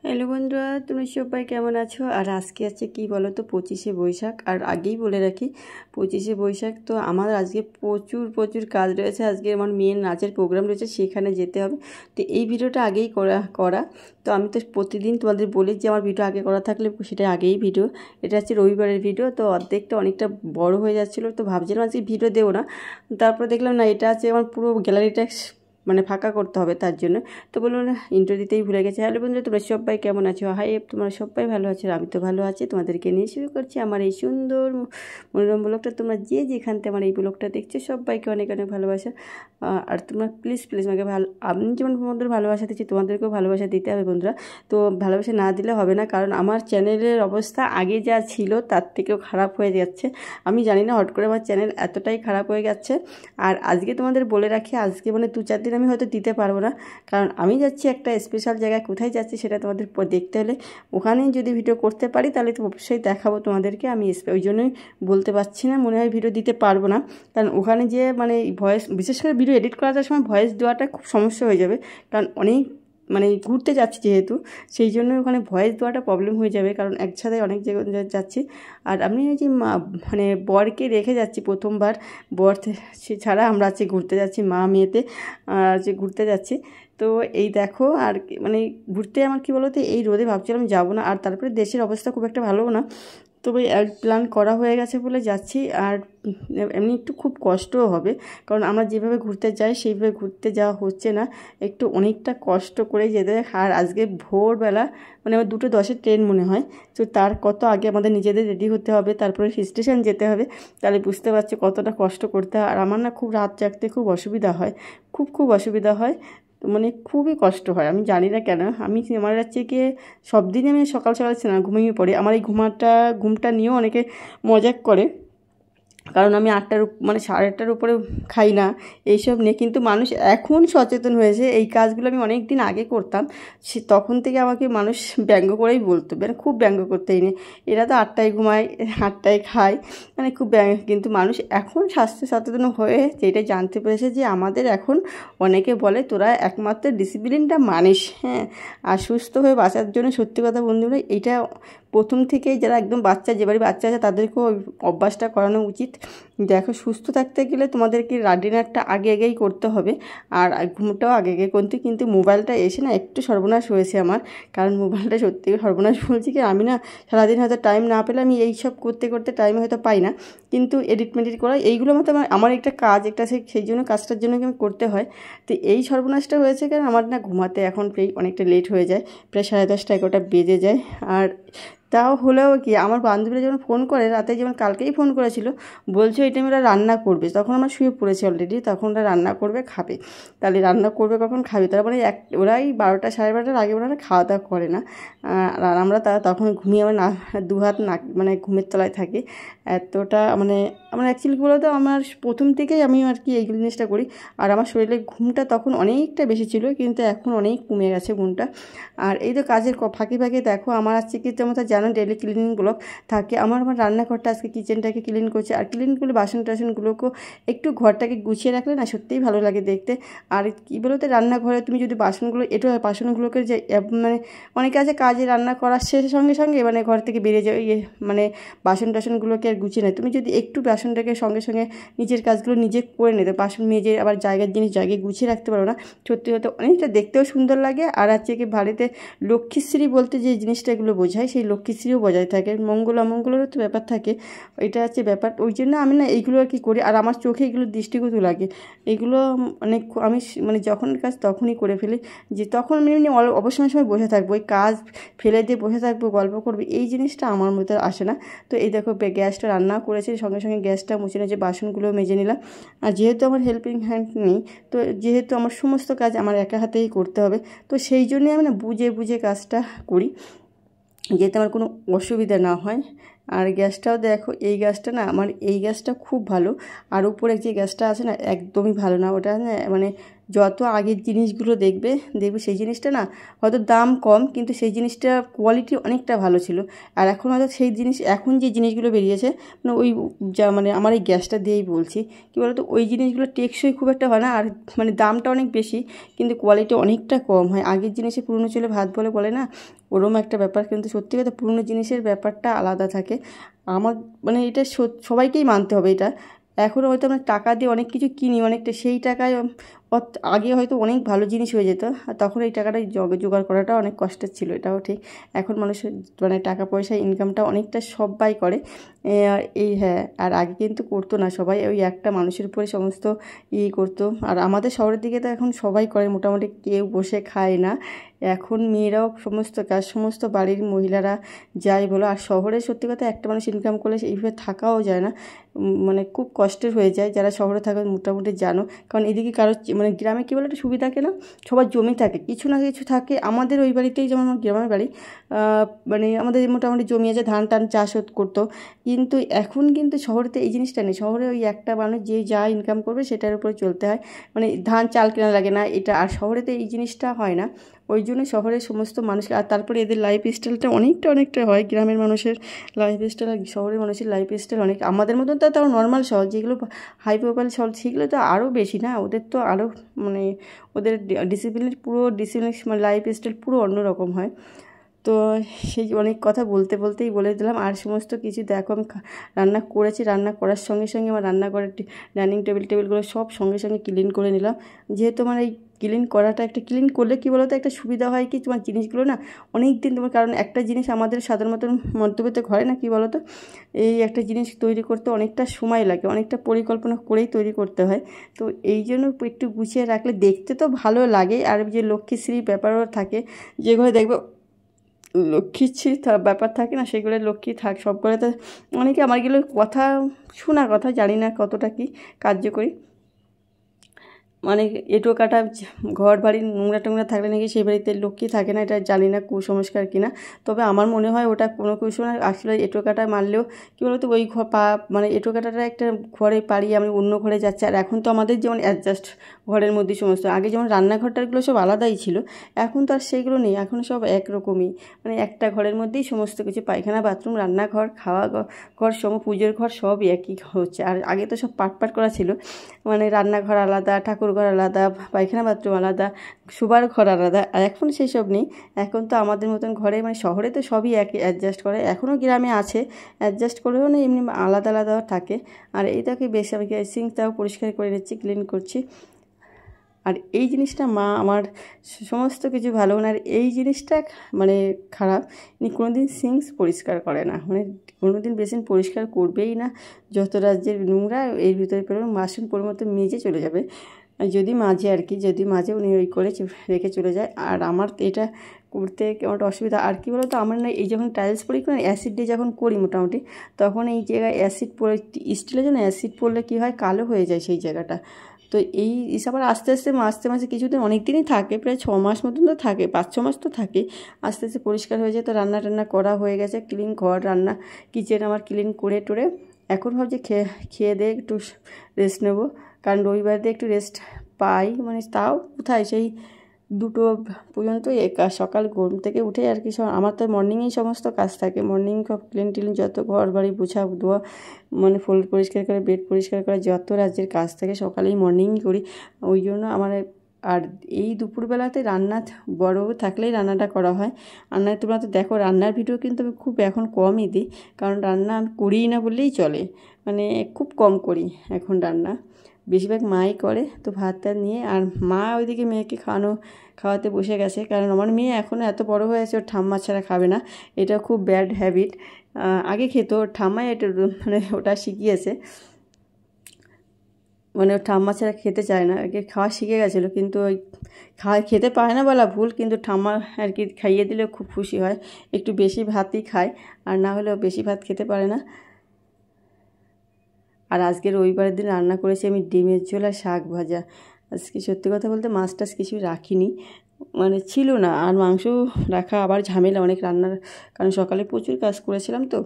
Hello বন্ধুরা, তুমি সবাই কেমন আছো? আর আজকে আছে কি বলো তো, 25শে বৈশাখ। আর আগেই বলে রাখি, 25শে বৈশাখ তো আমার আজকে প্রচুর প্রচুর কাজ রয়েছে। আজকে আমার মেয়ের নাচের প্রোগ্রাম রয়েছে, সেখানে যেতে হবে। তো এই ভিডিওটা আগেই করা তো আমি তো প্রতিদিন তোমাদের বলি যে আমার ভিডিও আগে করা থাকলে সেটা আগেই ভিডিও। এটা হচ্ছে রবিবারের ভিডিও, তো অর্ধেকটা অনেকটা বড় হয়ে যাচ্ছিলো, তো ভাবছিলাম আজকে ভিডিও দেবো না। তারপর দেখলাম না, এটা আছে আমার পুরো গ্যালারিটা মানে ফাঁকা করতে হবে, তার জন্য তো বলুন ইন্ট্রো দিতেই ভুলে গেছে। হ্যালো বন্ধুরা, তোমরা সবাই কেমন আছো? হাই, তোমরা সবাই ভালো আছো? আমি তো ভালো আছি। তোমাদেরকে নিয়ে শুরু করছি আমার এই সুন্দর মনোরম ব্লগটা। তোমরা যে যেখান থেকে আমার এই ব্লগটা দেখছো সবাইকে অনেক অনেক ভালোবাসা। আর তোমরা প্লিজ প্লিজ আমাকে আমি যেমন তোমাদের ভালোবাসা দিচ্ছি, তোমাদেরকেও ভালোবাসা দিতে হবে বন্ধুরা। তো ভালোবাসা না দিলে হবে না, কারণ আমার চ্যানেলের অবস্থা আগে যা ছিল তার থেকেও খারাপ হয়ে যাচ্ছে। আমি জানি না, হট করে আমার চ্যানেল এতটাই খারাপ হয়ে যাচ্ছে। আর আজকে তোমাদের বলে রাখি, আজকে মানে 2-4 দিন আমি হয়তো দিতে পারবো না, কারণ আমি যাচ্ছি একটা স্পেশাল জায়গায়। কোথায় যাচ্ছি সেটা তোমাদের দেখতে হলে ওখানেই যদি ভিডিও করতে পারি তাহলে তো অবশ্যই দেখাবো তোমাদেরকে। আমি ওই জন্যই বলতে পারছি না, মনে হয় ভিডিও দিতে পারবো না, কারণ ওখানে যে মানে ভয়েস, বিশেষ করে ভিডিও এডিট করার সময় ভয়েস দেওয়াটা খুব সমস্যা হয়ে যাবে, কারণ অনেক মানে ঘুরতে যাচ্ছি যেহেতু, সেই জন্য ওখানে ভয়েস দেওয়াটা প্রবলেম হয়ে যাবে, কারণ একসাথে অনেক জায়গায় যাচ্ছি। আর আমি এই যে মানে বরকে রেখে যাচ্ছি প্রথমবার, বর ছাড়া আমরা আজকে ঘুরতে যাচ্ছি, মা মেয়েতে যে ঘুরতে যাচ্ছি। তো এই দেখো, আর মানে ঘুরতে আমার কি বলো তো, এই রোদে ভাবছিলাম যাবো না। আর তারপরে দেশের অবস্থা খুব একটা ভালো না, তবে প্ল্যান করা হয়ে গেছে বলে যাচ্ছি। আর এমনি একটু খুব কষ্টও হবে, কারণ আমরা যেভাবে ঘুরতে যাই সেইভাবে ঘুরতে যাওয়া হচ্ছে না, একটু অনেকটা কষ্ট করে যেতে। আর আজকে ভোরবেলা মানে আমার 2:10-এর ট্রেন মনে হয়, তো তার কত আগে আমাদের নিজেদের রেডি হতে হবে, তারপরে স্টেশন যেতে হবে। তাহলে বুঝতে পারছি কতটা কষ্ট করতে হয়। আর আমার না খুব রাত জাগতে খুব অসুবিধা হয়, খুব অসুবিধা হয়, তো মানে খুবই কষ্ট হয়। আমি জানি না কেন, আমার হচ্ছে গিয়ে সব দিনই আমি সকাল সকাল ঘুমিয়ে পড়ি। আমার এই ঘুমটা নিয়েও অনেকে মজাক করে, কারণ আমি 8টার মানে 8:30টার উপরে খাই না এইসব নিয়ে। কিন্তু মানুষ এখন সচেতন হয়েছে, এই কাজগুলো আমি অনেক দিন আগে করতাম, তখন থেকে আমাকে মানুষ ব্যঙ্গ করেই বলতো, মানে খুব ব্যঙ্গ করতেই নেই, এরা তো 8টায় ঘুমায় 8টায় খায়, মানে খুব কিন্তু মানুষ এখন স্বাস্থ্য সচেতন হয়ে যেটা জানতে পেরেছে যে আমাদের এখন অনেকে বলে তোরা একমাত্র ডিসিপ্লিনটা মানিস, হ্যাঁ। আর সুস্থ হয়ে বাঁচার জন্য সত্যি কথা বন্ধুরা, এইটা প্রথম থেকেই যারা একদম বাচ্চা, যে বাড়ি বাচ্চা আছে তাদেরকেও অভ্যাসটা করানো উচিত। দেখো, সুস্থ থাকতে গেলে তোমাদেরকে ডিনারটা আগেই করতে হবে, আর ঘুমটাও আগে করতে। কিন্তু মোবাইলটা এসে না একটু সর্বনাশ হয়েছে আমার, কারণ মোবাইলটা সত্যি সর্বনাশ বলছি কি, আমি না সারাদিন হয়তো টাইম না পেলে আমি এইসব করতে করতে টাইম হয়তো পাই না, কিন্তু এডিট করা এইগুলো মতো আমার একটা কাজ, সেই জন্য কাজটার জন্য আমি করতে হয়। তো এই সর্বনাশটা হয়েছে কারণ আমার না ঘুমাতে এখন অনেকটা লেট হয়ে যায়, প্রায় 10:30 11টা বেজে যায়। আর তাও হলেও কি, আমার বান্ধবীরা যখন ফোন করে রাতে, যেমন কালকেই ফোন করেছিল, বলছে এই টাইমে ওরা রান্না করবে, তখন আমরা শুয়ে পড়েছি অলরেডি, তখন ওরা রান্না করবে খাবে। তাহলে রান্না করবে কখন, খাবে, তার মানে ওরাই 12টা 12:30টার আগে ওরা খাওয়া দাওয়া করে না। আর আমরা তখন ঘুমিয়ে আমার দুহাত মানে ঘুমের তলায় থাকি, এতটা মানে আমার অ্যাকচুয়ালি বলো তো, আমার প্রথম থেকেই আমি আর কি এই জিনিসটা করি। আর আমার শরীরে ঘুমটা তখন অনেকটা বেশি ছিল, কিন্তু এখন অনেক কমে গেছে ঘুমটা। আর এই তো কাজের ফাঁকে ফাঁকে দেখো, আমার আজকে কি তোমরা জানো ডেলি ক্লিনিং ব্লগ থাকে আমার রান্নাঘরটা আজকে কিচেনটাকে ক্লিন করছে। আর ক্লিন করলে বাসন টাসনগুলোকেও একটু ঘরটাকে গুছিয়ে রাখলে না সত্যিই ভালো লাগে দেখতে। আর কী বলতো, রান্নাঘরে তুমি যদি বাসনগুলো বাসনগুলোকে যে মানে অনেকে আছে কাজে রান্না করার শেষের সঙ্গে সঙ্গে মানে ঘর থেকে বেরিয়ে যায়, মানে বাসন টাসনগুলোকে আর গুছিয়ে নেয়। তুমি যদি একটু বাসনটাকে সঙ্গে সঙ্গে নিজের কাজগুলো নিজে করে নিতে, বাসন মেজে আবার জায়গার জিনিস জায়গায় গুছিয়ে রাখতে পারো না, সত্যি হয়তো অনেকটা দেখতেও সুন্দর লাগে। আর আছে কি, বাড়িতে লক্ষ্মীশ্রী বলতে যে জিনিসটা এগুলো বোঝায়, সেই লক্ষ্মীশ্রীও বজায় থাকে, মঙ্গল অমঙ্গলেরও তো ব্যাপার থাকে, এটা হচ্ছে ব্যাপার। ওই জন্য আমি না এইগুলো আর কি করি। আর আমার চোখে এগুলো দৃষ্টিগত লাগে, এগুলো অনেক আমি মানে যখন কাজ তখনই করে ফেলি, যে তখন আমি এমনি অবসর সময় বসে থাকবো, ওই কাজ ফেলে দিয়ে বসে থাকবো গল্প করবো, এই জিনিসটা আমার মধ্যে আসে না। তো এই দেখো, গ্যাসটা রান্না করেছি, সঙ্গে সঙ্গে গ্যাসটা মুছে নিয়ে যে বাসনগুলো মেজে নিলাম। আর যেহেতু আমার হেল্পিং হ্যান্ড নেই, তো যেহেতু আমার সমস্ত কাজ আমার একা হাতেই করতে হবে, তো সেই জন্যই আমি না বুঝে বুঝে কাজটা করি, যাতে আমার কোনো অসুবিধা না হয়। আর গ্যাসটাও দেখো, এই গ্যাসটা না আমার এই গ্যাসটা খুব ভালো, আর উপরে যে গ্যাসটা আছে না একদমই ভালো না। ওটা না মানে যত আগের জিনিসগুলো দেখবে সেই জিনিসটা না হয়তো দাম কম, কিন্তু সেই জিনিসটা কোয়ালিটি অনেকটা ভালো ছিল। আর এখন হয়তো সেই জিনিস, এখন যে জিনিসগুলো বেরিয়েছে মানে ওই যা মানে আমার এই গ্যাসটা দিয়েই বলছি, কী বলতো ওই জিনিসগুলো টেকসই খুব একটা হয় না, আর মানে দামটা অনেক বেশি কিন্তু কোয়ালিটি অনেকটা কম হয়। আগের জিনিসে পুরনো চুলে ভাত বলে না, ওরম একটা ব্যাপার। কিন্তু সত্যি কথা পুরনো জিনিসের ব্যাপারটা আলাদা থাকে। আমার মানে এটা সবাইকেই মানতে হবে এটা। এখন হয়তো আমরা টাকা দিয়ে অনেক কিছু কিনি অনেকটা, সেই টাকায় আগে হয়তো অনেক ভালো জিনিস হয়ে যেত, আর তখন এই টাকাটা জোগাড় করাটা অনেক কষ্টের ছিল, এটাও ঠিক। এখন মানুষের মানে টাকা পয়সা ইনকামটা অনেকটা সবাই করে। আর এই হ্যাঁ, আর আগে কিন্তু করতো না সবাই, ওই একটা মানুষের উপরে সমস্ত করতো। আর আমাদের শহরের দিকে তো এখন সবাই করে মোটামুটি, কেউ বসে খায় না। এখন মেয়েরাও সমস্ত কাজ, সমস্ত বাড়ির মহিলারা যাই বলো। আর শহরে সত্যি কথা একটা মানুষ ইনকাম করলে এইভাবে থাকাও যায় না, মানে খুব কষ্টের হয়ে যায়। যারা শহরে থাকে মোটামুটি জানো, কারণ এদিকে কারো মানে গ্রামে কী বলে একটা সুবিধা থাকে না, সবার জমি থাকে, কিছু না কিছু থাকে। আমাদের ওই বাড়িতেই যেমন আমার গ্রামের বাড়ি, মানে আমাদের মোটামুটি জমি আছে, ধান টান চাষ করতো। কিন্তু এখন কিন্তু শহরেতে এই জিনিসটা নেই। শহরে ওই একটা মানুষ যে যা ইনকাম করবে সেটার উপরে চলতে হয়, মানে ধান চাল কেনা লাগে না এটা। আর শহরেতে এই জিনিসটা হয় না, ওই জন্য শহরের সমস্ত মানুষকে। আর তারপরে এদের লাইফ স্টাইলটা অনেকটা হয় গ্রামের মানুষের লাইফ স্টাইল আর শহরের মানুষের লাইফ স্টাইল অনেক। আমাদের মতন তো তাও নর্মাল শহর, যেগুলো হাই প্রোফাইল শহর সেগুলো তো আরও বেশি না, ওদের তো আরও মানে ওদের ডিসিপ্লিন মানে লাইফ স্টাইল পুরো অন্যরকম হয়। তো সেই অনেক কথা বলতেই বলে দিলাম। আর সমস্ত কিছু দেখো আমি রান্না করেছি, রান্না করার সঙ্গে সঙ্গে আমার রান্নাঘরের ডাইনিং টেবিলগুলো সব সঙ্গে সঙ্গে ক্লিন করে নিলাম। যেহেতু আমার এই ক্লিন করাটা, একটা ক্লিন করলে কী বলো তো একটা সুবিধা হয় কি, তোমার জিনিসগুলো না অনেক দিন তোমার, কারণ একটা জিনিস আমাদের সাধারণত মধ্যবিত্ত ঘরে না কী বলো তো, এই একটা জিনিস তৈরি করতে অনেকটা সময় লাগে, অনেকটা পরিকল্পনা করেই তৈরি করতে হয়। তো এই জন্য একটু গুছিয়ে রাখলে দেখতে তো ভালো লাগে। আর যে লক্ষ্মীশ্রী ব্যাপারও থাকে, যে ঘরে দেখবে লক্ষ্মীশ্রী ব্যাপার থাকে না, সেগুলো লক্ষ্মী সব করে। তো অনেকে আমার এগুলো কথা শোনা কথা, জানি না কতটা কি কার্যকরী। মানে এঁটো কাটা ঘর বাড়ি নোংরা টোংরা থাকলে নাকি সেই বাড়িতে লক্ষ্মী থাকে না, এটা জানি না কুসংস্কার কিনা। তবে আমার মনে হয় ওটা কোনো কুসংস্কার। আসলে এঁটো কাটা মারলেও কী বলতো ওই মানে এঁটো কাটাটা একটা ঘরে পাড়িয়ে আমি অন্য ঘরে যাচ্ছে। আর এখন তো আমাদের যেমন অ্যাডজাস্ট ঘরের মধ্যে সমস্ত, আগে যেমন রান্নাঘরটাগুলো সব আলাদাই ছিল, এখন তো আর সেগুলো নেই। এখন সব একরকমই, মানে একটা ঘরের মধ্যেই সমস্ত কিছু, পায়খানা বাথরুম রান্নাঘর খাওয়া ঘর পুজোর ঘর সব একই হচ্ছে। আর আগে তো সব পাট করা ছিল, মানে রান্নাঘর আলাদা, ঠাকুর ঘর আলাদা, পায়খানা বাথরুম আলাদা, শোবার ঘর আলাদা। আর এখন সেসব নেই। এখন তো আমাদের মতন ঘরে, মানে শহরে তো সবই একই অ্যাডজাস্ট করে, এখনও গ্রামে আছে অ্যাডজাস্ট করেও না, এমনি আলাদা আলাদাও থাকে। আর এইটাকে বেশ আমি সিঙ্কটাও পরিষ্কার করে নিচ্ছি, ক্লিন করছি। আর এই জিনিসটা মা আমার সমস্ত কিছু ভালো, আর এই জিনিসটা মানে খারাপ, কোনো দিন সিঙ্কস পরিষ্কার করে না, মানে কোনো দিন বেসিন পরিষ্কার করবেই না। যত রাজ্যের নোংরা এর ভিতরে পেরোবে, বাসন পরিমতো মেজে চলে যাবে, যদি মাঝে আর কি, যদি মাঝে উনি ওই করে রেখে চলে যায়। আর আমার এটা করতে কেমন অসুবিধা। আর কি বলো তো, আমার না এই যখন টাইলস পরি না, অ্যাসিড দিয়ে যখন করি মোটামুটি, তখন এই জায়গায় অ্যাসিড পরে, স্টিলের জন্য অ্যাসিড পড়লে কী হয়, কালো হয়ে যায় সেই জায়গাটা। তো এই আবার আস্তে মাসে কিছুদিন, অনেক দিনই থাকে, প্রায় 6 মাস মতন তো থাকে, 5-6 মাস তো থাকে। আস্তে আস্তে পরিষ্কার হয়ে যায়। তো রান্না টান্না করা হয়ে গেছে, ক্লিন ঘর রান্না কিচেন আমার ক্লিন করে টোরে এখন ভাবছি খেয়ে দিয়ে একটু রেস্ট নেবো, কারণ রবিবার দিয়ে একটু রেস্ট পাই, মানে তাও কোথায় সেই 2টো পর্যন্ত সকাল ঘুম থেকে উঠে আর কি। আমার তো মর্নিংয়েই সমস্ত কাজ থাকে, মর্নিং সব ক্লিন যত ঘর বাড়ি পোছা ধোয়া, মানে ফ্লোর পরিষ্কার করে, বেড পরিষ্কার করা, যত রাজ্যের কাজ থাকে সকালেই মর্নিংই করি। ওই জন্য আমার আর এই দুপুরবেলাতে রান্না বড় থাকলেই রান্নাটা করা হয়। আর নয় তোমরা তো দেখো রান্নার ভিডিও কিন্তু আমি খুব এখন কমই দিই, কারণ রান্না আমি করিই না বললেই চলে, মানে খুব কম করি এখন রান্না, বেশিরভাগ মাই করে। তো ভাতটা নিয়ে, আর মা ওইদিকে মেয়েকে খাওয়াতে বসে গেছে, কারণ আমার মেয়ে এখনও এত বড় হয়েছে, ওর ঠাম্মা ছাড়া খাবে না, এটা খুব ব্যাড হ্যাবিট। আগে খেত, ওর ঠাম্মাই এটা মানে ওটা শিখিয়েছে, মানে ওর ঠাম্মা ছাড়া খেতে চায় না, আগে খাওয়া শিখে গেছিলো, কিন্তু ওই খেতে পারে না বলা ভুল, কিন্তু ঠাম্মা আর কি খাইয়ে দিলে খুব খুশি হয়, একটু বেশি ভাতই খায়, আর না হলেও বেশি ভাত খেতে পারে না। আর আজকে রবিবারের দিন রান্না করেছি আমি ডিমের ঝোল আর শাক ভাজা। আজকে সত্যি কথা বলতে মাছ টাছ কিছু রাখিনি, মানে ছিল না, আর মাংস রাখা আবার ঝামেলা অনেক রান্নার, কারণ সকালে প্রচুর কাজ করেছিলাম। তো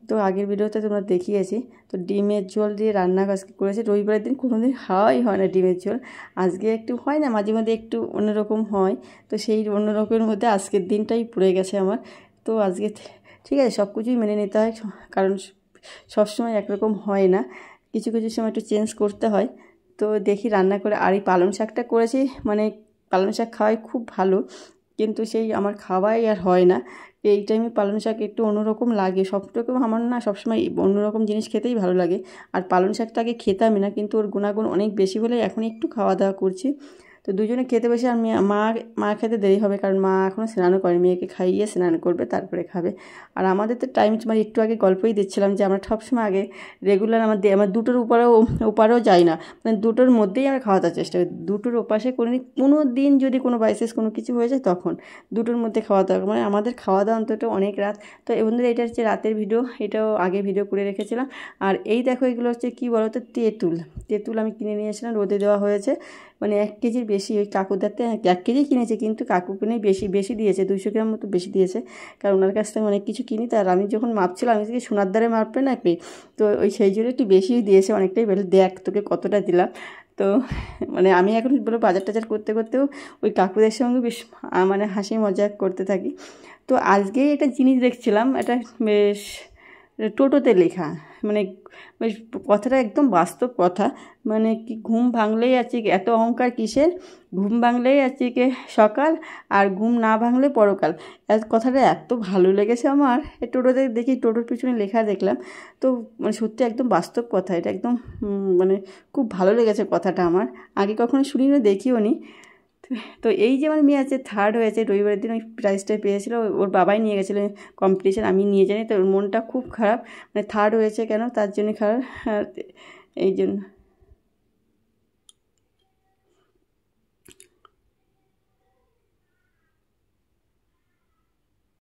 তো আগের ভিডিওতে তোমরা দেখিয়েছি। তো ডিমের ঝোল দিয়ে রান্না আজকে করেছি। রবিবারের দিন কোনো দিন খাওয়াই হয় না ডিমের ঝোল, আজকে একটু হয় না, মাঝে মাঝে একটু অন্যরকম হয়। তো সেই অন্যরকমের মধ্যে আজকের দিনটাই পড়ে গেছে আমার। তো আজকে ঠিক আছে, সব কিছুই মেনে নিতে হয়, কারণ সবসময় একরকম হয় না, কিছু কিছু সময় একটু চেঞ্জ করতে হয়। তো দেখি রান্না করে। আর এই পালং শাকটা করেছি, মানে পালং শাক খাওয়াই খুব ভালো, কিন্তু সেই আমার খাওয়াই আর হয় না। এই টাইমে পালং শাক একটু অন্যরকম লাগে, সব রকম আমার না সবসময় অন্যরকম জিনিস খেতেই ভালো লাগে। আর পালং শাকটা আগে খেতামই না, কিন্তু ওর গুণাগুণ অনেক বেশি বলে এখন একটু খাওয়া দাওয়া করছি। তো দুজনে খেতে বসে, আর মা খেতে দেরি হবে, কারণ মা এখনও স্নানও করে, মেয়েকে খাইয়ে স্নান করবে তারপরে খাবে। আর আমাদের তো টাইম, মানে একটু আগে গল্পই দিচ্ছিলাম যে আমরা সবসময় আগে রেগুলার আমার দুটোর ওপারেও যাই না, মানে দুটোর মধ্যেই আমরা খাওয়া দাওয়ার চেষ্টা করি। দুটোর ওপাশে কোনো দিন যদি কোনো বাইসেস কোনো কিছু হয়ে যায় তখন দুটোর মধ্যে খাওয়া দাওয়া, মানে আমাদের খাওয়া দাওয়া অন্তত অনেক রাত। তো বন্ধুরা, এটা হচ্ছে রাতের ভিডিও, এটাও আগে ভিডিও করে রেখেছিলাম। আর এই দেখো, এগুলো হচ্ছে কী বলো তো, তেঁতুল আমি কিনে নিয়ে এসেছিলাম, রোদে দেওয়া হয়েছে, মানে 1 কেজির বেশি। ওই কাকুদারতে 1 কেজি কিনেছে, কিন্তু কাকু কিনে বেশি দিয়েছে, 200 গ্রাম মতো বেশি দিয়েছে, কারণ ওনার কাছ থেকে অনেক কিছু কিনি। তার আমি যখন মাপছিলাম, আমি থেকে সোনার দ্বারে মাপবে না কি, তো ওই সেই জন্য একটু বেশিই দিয়েছে, অনেকটাই বলে দেখ তোকে কতটা দিলাম। তো মানে আমি এখন বলো বাজার টাজার করতে করতেও ওই কাকুদের সঙ্গে বেশ মানে হাসি মজা করতে থাকি। তো আজকে একটা জিনিস দেখছিলাম, এটা বেশ টোটোতে লেখা, মানে বেশ কথাটা একদম বাস্তব কথা, মানে কি ঘুম ভাঙলেই আছে এত অহংকার কিসের, ঘুম ভাঙলেই আছে কি সকাল, আর ঘুম না ভাঙলে পরকাল। কথাটা এত ভালো লেগেছে আমার, টোটোতে দেখি, টোটোর পিছনে লেখা দেখলাম। তো মানে সত্যি একদম বাস্তব কথা, এটা একদম মানে খুব ভালো লেগেছে কথাটা আমার, আগে কখনো শুনিনি, দেখিও নি। তো এই যে আমার মেয়ে আছে 3rd হয়েছে, রবিবারের দিন ওই প্রাইজটা পেয়েছিল, ওর বাবাই নিয়ে গেছিলো কম্পিটিশান, আমি নিয়ে জানি। তো ওর মনটা খুব খারাপ, মানে 3rd হয়েছে কেন, তার জন্য খারাপ, এই জন্য।